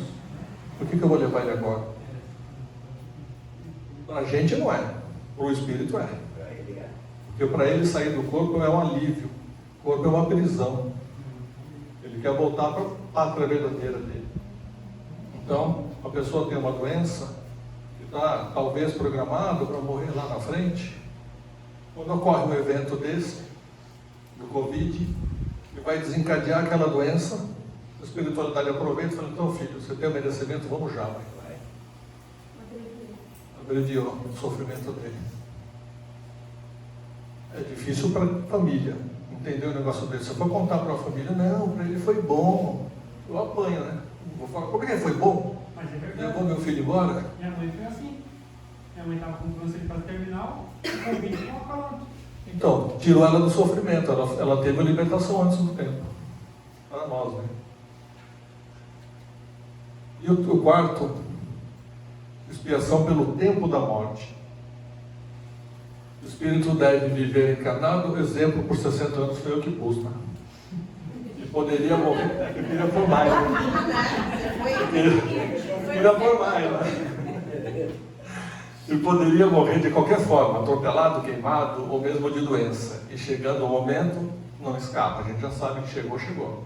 por que eu vou levar ele agora? Para a gente não é, para o espírito é. Porque para ele sair do corpo é um alívio, o corpo é uma prisão. Ele quer voltar para a pátria verdadeira dele. Então, a pessoa tem uma doença que está talvez programada para morrer lá na frente. Quando ocorre um evento desse, do Covid, que vai desencadear aquela doença, a espiritualidade aproveita e fala, então filho, você tem o merecimento, vamos já. Vai. Abreviou o sofrimento dele. É difícil para a família entender o negócio dele. Se eu for contar para a família, não, para ele foi bom. Eu apanho, né? Vou falar, como é que foi bom? Mas é verdade. Levou meu filho embora? Minha mãe foi assim. Minha mãe estava com câncer de fase terminal, o Covid ficou acalante. Então, tirou ela do sofrimento, ela teve a libertação antes do tempo. Para nós, né? E o quarto, expiação pelo tempo da morte. O espírito deve viver encarnado, exemplo, por 60 anos foi eu que pus, né? E poderia morrer, eu queria por mais, né? Eu queria por mais, né? E poderia morrer de qualquer forma, atropelado, queimado ou mesmo de doença. E chegando o momento, não escapa, a gente já sabe que chegou, chegou.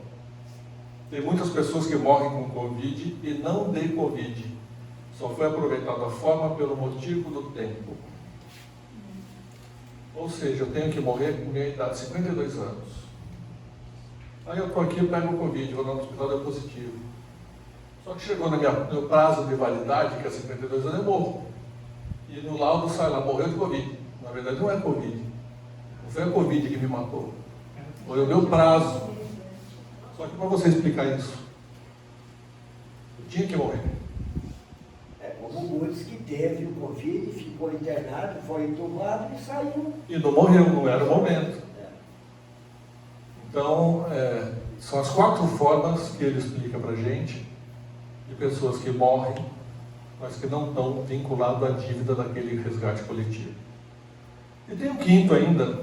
Tem muitas pessoas que morrem com Covid e não de Covid. Só foi aproveitada a forma pelo motivo do tempo. Ou seja, eu tenho que morrer com minha idade, 52 anos. Aí eu estou aqui, eu pego o Covid, vou no hospital, deu positivo. Só que chegou no meu prazo de validade, que é 52 anos, eu morro. E no laudo sai lá, morreu de Covid. Na verdade não é Covid. Não foi a Covid que me matou. Foi o meu prazo. Só que para você explicar isso, eu tinha que morrer. É como muitos que teve o Covid, ficou internado, foi entubado e saiu. E não morreu, não era o momento. Então, são as 4 formas que ele explica para a gente de pessoas que morrem, mas que não estão vinculadas à dívida daquele resgate coletivo. E tem um quinto ainda,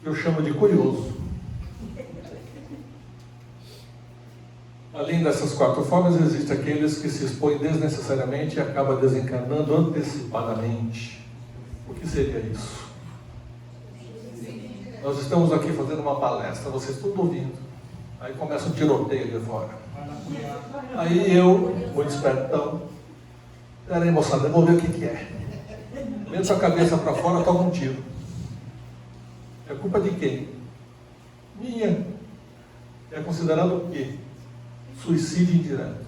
que eu chamo de curioso. Além dessas 4 formas, existem aqueles que se expõem desnecessariamente e acabam desencarnando antecipadamente. O que seria isso? Nós estamos aqui fazendo uma palestra, vocês tudo ouvindo. Aí começa um tiroteio de fora. Aí eu, muito espertão, peraí moçada, eu vou ver o que é. Meto a cabeça para fora, toma um tiro. É culpa de quem? Minha. É considerado o quê? Suicídio indireto.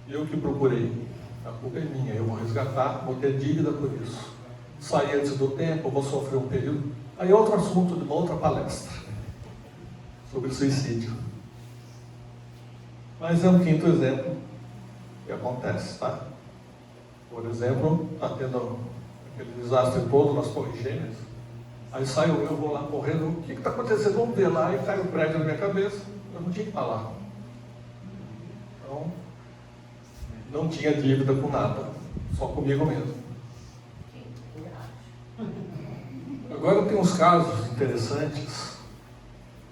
Eu que procurei. A culpa é minha, eu vou resgatar, vou ter dívida por isso. Sair antes do tempo, vou sofrer um período. Aí é outro assunto de uma outra palestra sobre suicídio. Mas é um quinto exemplo que acontece, tá? Por exemplo, está tendo aquele desastre todo nas Torres Gêmeas. Aí saio eu, vou lá correndo, o que está acontecendo? Vamos ver lá, e cai o prédio na minha cabeça. Eu não tinha que estar lá. Então, não tinha dívida com nada, só comigo mesmo. Agora tem uns casos interessantes.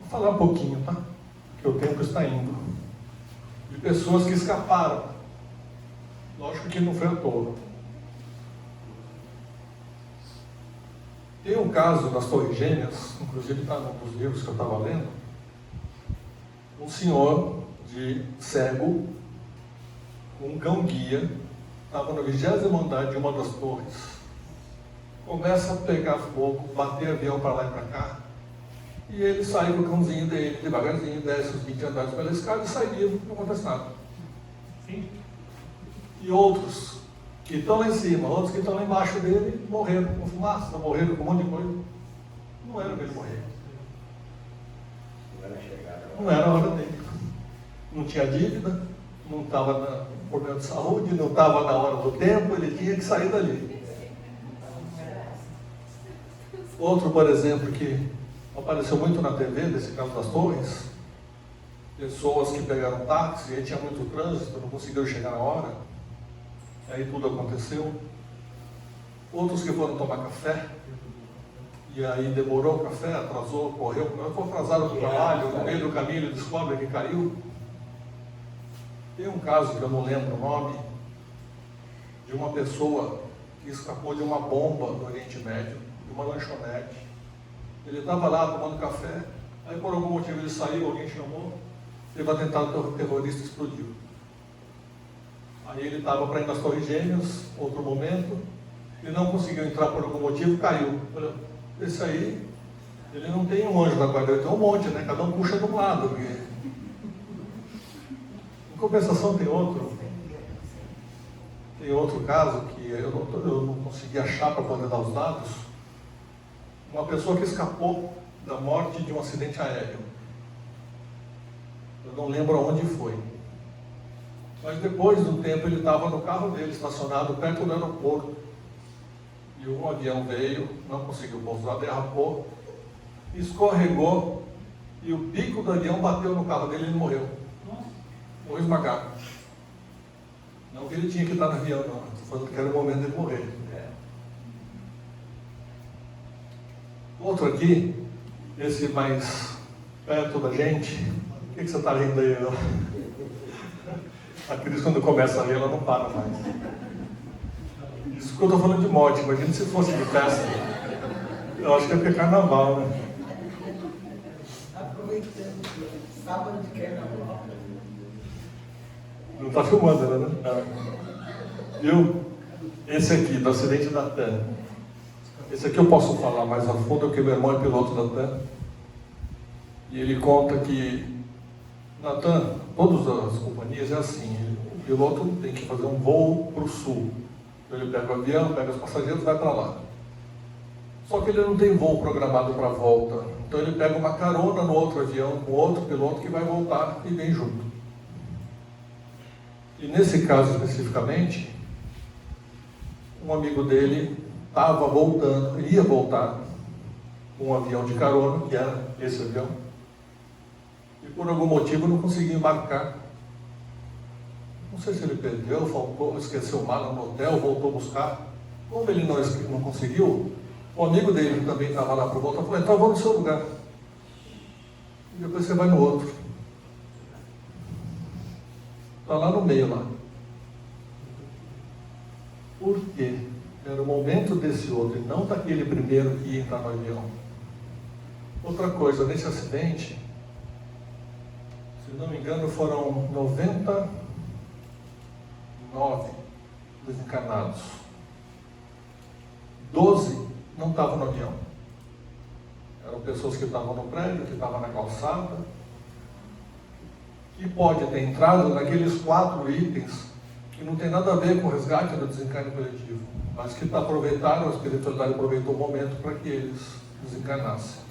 Vou falar um pouquinho, tá? Porque o tempo está indo. De pessoas que escaparam. Lógico que não foi à toa. Tem um caso das Torres Gêmeas, inclusive está num dos livros que eu estava lendo. Um senhor de cego, com um cão-guia, estava no 20º andar de uma das torres. Começa a pegar fogo, bater avião para lá e para cá, e ele sai com o cãozinho dele, devagarzinho, desce os 20 andares pela escada e sai vivo, não acontece nada. Sim. E outros que estão lá em cima, outros que estão lá embaixo dele, morreram com fumaça, morreram com um monte de coisa. Não era para ele morrer. Não era a hora dele. Não tinha dívida, não estava com problema de saúde, não estava na hora do tempo, ele tinha que sair dali. Outro, por exemplo, que apareceu muito na TV, desse caso das torres, pessoas que pegaram táxi, aí tinha muito trânsito, não conseguiram chegar na hora, aí tudo aconteceu. Outros que foram tomar café, e aí demorou o café, atrasou, correu, foi atrasado para o trabalho, no meio do caminho ele descobre que caiu. Tem um caso que eu não lembro o nome, de uma pessoa que escapou de uma bomba no Oriente Médio, de uma lanchonete. Ele estava lá tomando café, aí por algum motivo ele saiu, alguém chamou, teve um atentado terrorista, explodiu. Aí ele estava para ir nas Torres Gêmeas, outro momento, e não conseguiu entrar por algum motivo, caiu. Esse aí, ele não tem um anjo da guarda, ele tem um monte, né? Cada um puxa de um lado. Porque... Em compensação tem outro caso que eu não consegui achar para poder dar os dados. Uma pessoa que escapou da morte de um acidente aéreo. Eu não lembro aonde foi. Mas depois de um tempo ele estava no carro dele, estacionado perto do aeroporto. E um avião veio, não conseguiu pousar, derrapou, escorregou, e o bico do avião bateu no carro dele e ele morreu. Morreu esmagado. Não que ele tinha que estar no avião, não. Estou falando que era o momento dele morrer. Outro aqui, esse mais perto da gente. O que você está rindo aí? A Cris, quando começa a rir, ela não para mais. Isso que eu estou falando de morte. Imagina se fosse de festa. Eu acho que é porque é carnaval, né? Aproveitando sábado de carnaval. Não está filmando ela, né? Viu? Esse aqui, do acidente da TAM. Esse aqui eu posso falar mais a fundo, porque meu irmão é piloto da TAM. E ele conta que na TAM, todas as companhias é assim, o piloto tem que fazer um voo para o sul. Então ele pega o avião, pega os passageiros e vai para lá. Só que ele não tem voo programado para volta. Então ele pega uma carona no outro avião, com outro piloto que vai voltar e vem junto. E nesse caso especificamente, um amigo dele estava voltando, ia voltar com um avião de carona, que era esse avião, e por algum motivo não conseguia embarcar. Não sei se ele perdeu, faltou, esqueceu mala no hotel, voltou buscar. Como ele não conseguiu, o amigo dele, que também estava lá por volta, falou: então eu vou no seu lugar. E depois você vai no outro. Está lá no meio lá. Por quê? Era o momento desse outro, e não daquele primeiro que ia entrar no avião. Outra coisa, nesse acidente, se não me engano, foram 99 desencarnados. 12 não estavam no avião. Eram pessoas que estavam no prédio, que estavam na calçada, que pode ter entrado naqueles 4 itens que não tem nada a ver com o resgate do desencarne coletivo, mas que aproveitaram, a espiritualidade aproveitou o momento para que eles desencarnassem.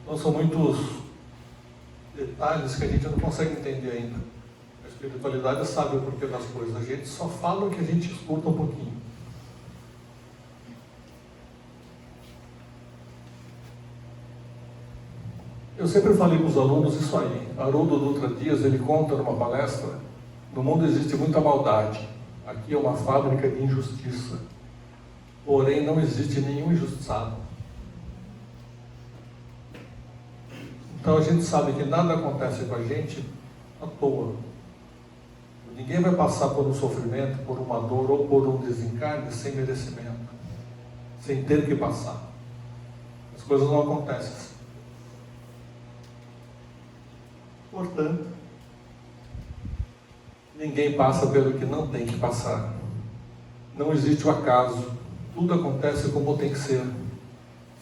Então são muitos detalhes que a gente não consegue entender ainda. A espiritualidade sabe o porquê das coisas, a gente só fala o que a gente escuta um pouquinho. Eu sempre falei para os alunos isso aí. Haroldo Dutra Dias, ele conta numa palestra: no mundo existe muita maldade. Aqui é uma fábrica de injustiça. Porém, não existe nenhum injustiçado. Então a gente sabe que nada acontece com a gente à toa. Ninguém vai passar por um sofrimento, por uma dor ou por um desencarne sem merecimento, sem ter que passar. As coisas não acontecem assim. Portanto, ninguém passa pelo que não tem que passar. Não existe o acaso. Tudo acontece como tem que ser.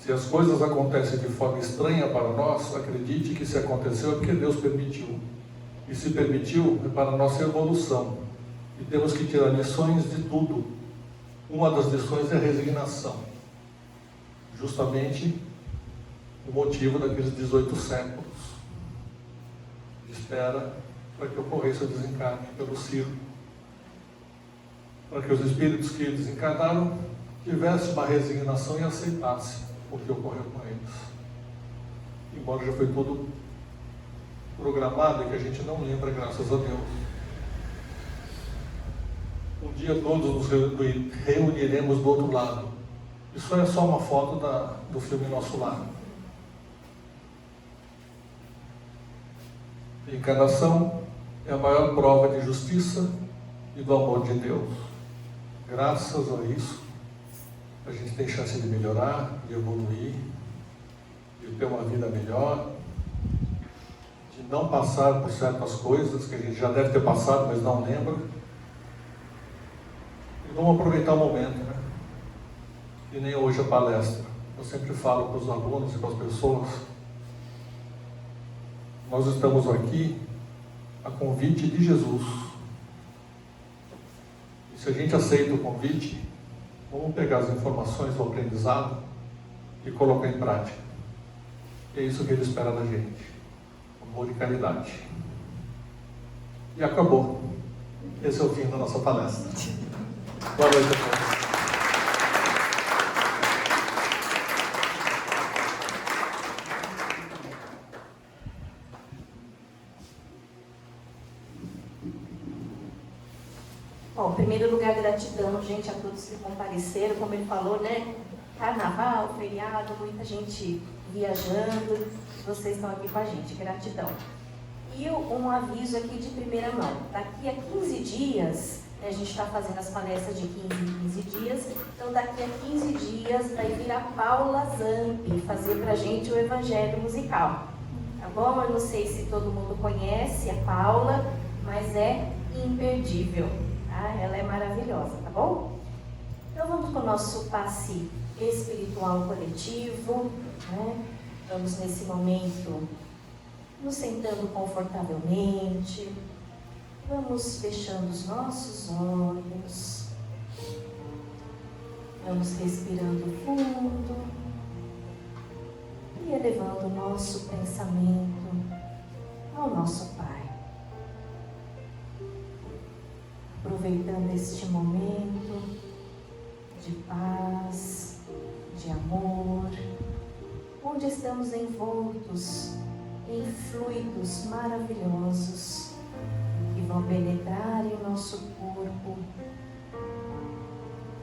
Se as coisas acontecem de forma estranha para nós, acredite que se aconteceu é porque Deus permitiu. E se permitiu é para a nossa evolução. E temos que tirar lições de tudo. Uma das lições é a resignação. Justamente o motivo daqueles 18 séculos de espera para que ocorresse o desencarne pelo circo. Para que os espíritos que desencarnaram tivessem uma resignação e aceitassem o que ocorreu com eles. Embora já foi tudo programado e que a gente não lembra, graças a Deus. Um dia todos nos reuniremos do outro lado. Isso é só uma foto do filme Nosso Lar. A encarnação é a maior prova de justiça e do amor de Deus. Graças a isso, a gente tem chance de melhorar, de evoluir, de ter uma vida melhor, de não passar por certas coisas que a gente já deve ter passado, mas não lembra. E vamos aproveitar o momento, né? E nem hoje a palestra. Eu sempre falo para os alunos e para as pessoas: nós estamos aqui a convite de Jesus. E se a gente aceita o convite, vamos pegar as informações do aprendizado e colocar em prática. É isso que ele espera da gente. Amor e caridade. E acabou. Esse é o fim da nossa palestra. Boa noite a todos. Bom, em primeiro lugar, gratidão, gente, a todos que compareceram, como ele falou, né? Carnaval, feriado, muita gente viajando, vocês estão aqui com a gente, gratidão. E um aviso aqui de primeira mão, daqui a 15 dias, né, a gente está fazendo as palestras de 15 em 15 dias, então daqui a 15 dias vai vir a Paula Zampi fazer pra gente o Evangelho Musical, tá bom? Eu não sei se todo mundo conhece a Paula, mas é imperdível. Ela é maravilhosa, tá bom? Então vamos para o nosso passe espiritual coletivo, né? Vamos nesse momento nos sentando confortavelmente, vamos fechando os nossos olhos, vamos respirando fundo e elevando o nosso pensamento ao nosso Pai. Aproveitando este momento de paz, de amor, onde estamos envoltos em fluidos maravilhosos que vão penetrar em nosso corpo,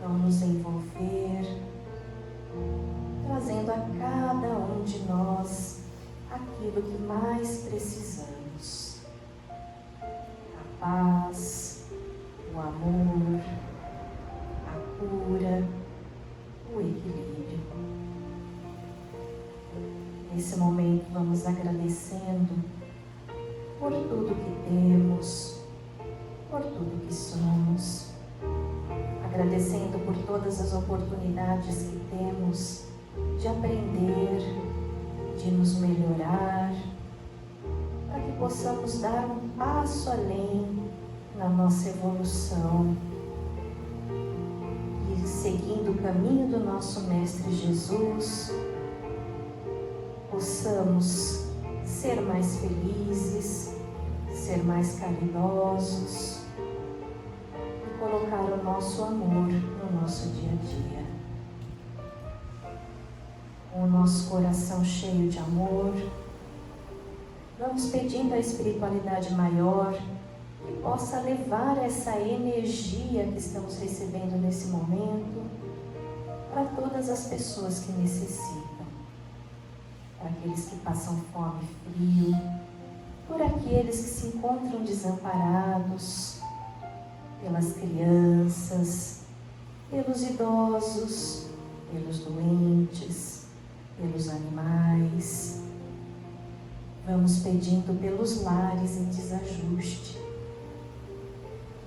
vão nos envolver, trazendo a cada um de nós aquilo que mais precisamos: a paz, o amor, a cura, o equilíbrio. Nesse momento vamos agradecendo por tudo que temos, por tudo que somos, agradecendo por todas as oportunidades que temos de aprender, de nos melhorar, para que possamos dar um passo além na nossa evolução e, seguindo o caminho do nosso Mestre Jesus, possamos ser mais felizes, ser mais caridosos e colocar o nosso amor no nosso dia a dia. Com o nosso coração cheio de amor, vamos pedindo a espiritualidade maior que possa levar essa energia que estamos recebendo nesse momento para todas as pessoas que necessitam, para aqueles que passam fome e frio, por aqueles que se encontram desamparados, pelas crianças, pelos idosos, pelos doentes, pelos animais. Vamos pedindo pelos lares em desajuste.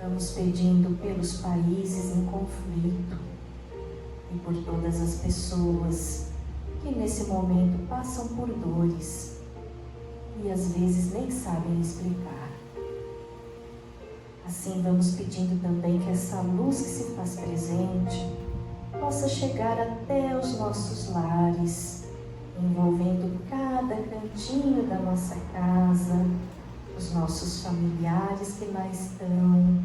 Vamos pedindo pelos países em conflito e por todas as pessoas que nesse momento passam por dores e às vezes nem sabem explicar. Assim vamos pedindo também que essa luz que se faz presente possa chegar até os nossos lares, envolvendo cada cantinho da nossa casa, os nossos familiares que lá estão,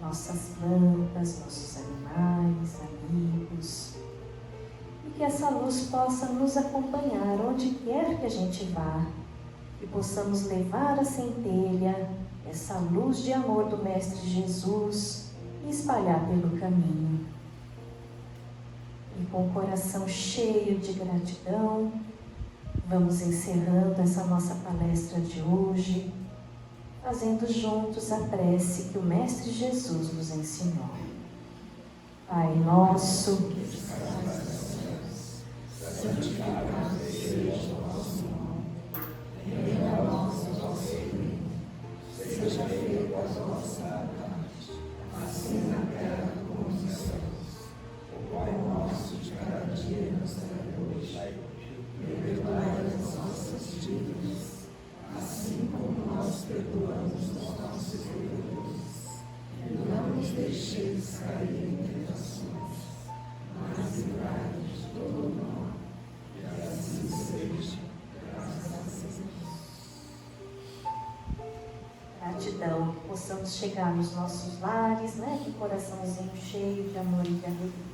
nossas plantas, nossos animais, amigos. E que essa luz possa nos acompanhar onde quer que a gente vá, que possamos levar a centelha, essa luz de amor do Mestre Jesus e espalhar pelo caminho. E com o coração cheio de gratidão, vamos encerrando essa nossa palestra de hoje, fazendo juntos a prece que o Mestre Jesus nos ensinou. Pai nosso, que estás nos céus, santificado seja o vosso nome. Venha a nós o vosso reino. Seja feita a vossa vontade, assim na terra como nos céus. O pão nosso de cada dia nos dai hoje. Perdoai as nossas dívidas, assim como nós perdoamos os nossos devedores. E não nos deixeis cair em tentações, mas livrai-nos de todo mal. gratidão, que possamos chegar nos nossos lares, né, com o coraçãozinho cheio de amor e de alegria.